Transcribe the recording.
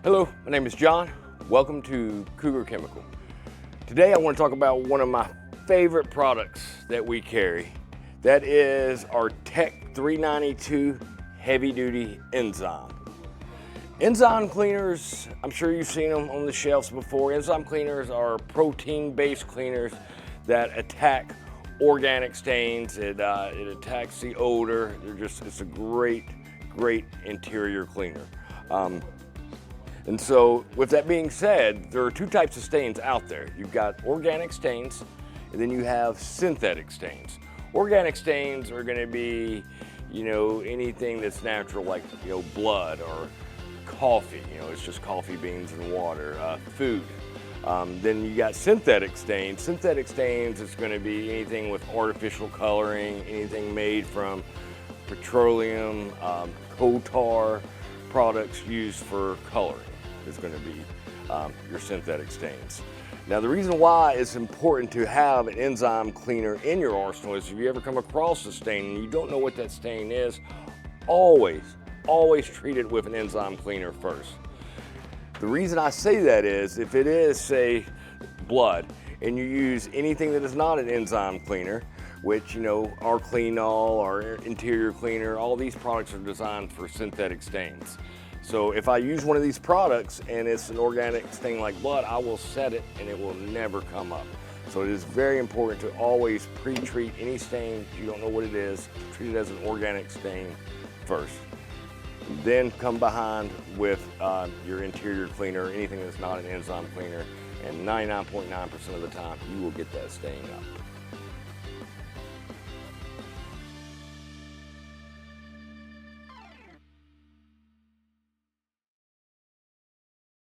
Hello, my name is John. Welcome to Cougar Chemical. Today I want to talk about one of my favorite products that we carry. That is our Tech 392 Heavy Duty Enzyme. Enzyme cleaners, I'm sure you've seen them on the shelves before. Enzyme cleaners are protein-based cleaners that attack organic stains. It attacks the odor. It's a great interior cleaner. And so with that being said, there are two types of stains out there. You've got organic stains, and then you have synthetic stains. Organic stains are gonna be, anything that's natural, like, blood or coffee, it's just coffee beans and water, food. Then you got synthetic stains. Synthetic stains is gonna be anything with artificial coloring, anything made from petroleum, coal tar products used for coloring is going to be your synthetic stains. Now, the reason why it's important to have an enzyme cleaner in your arsenal is if you ever come across a stain and you don't know what that stain is, always treat it with an enzyme cleaner first. The reason I say that is if it is, say, blood, and you use anything that is not an enzyme cleaner, which, our Cleanol, our interior cleaner, all these products are designed for synthetic stains. So if I use one of these products and it's an organic stain like blood, I will set it and it will never come up. So it is very important to always pre-treat any stain. If you don't know what it is, treat it as an organic stain first. Then come behind with your interior cleaner, anything that's not an enzyme cleaner, and 99.9% of the time, you will get that stain up.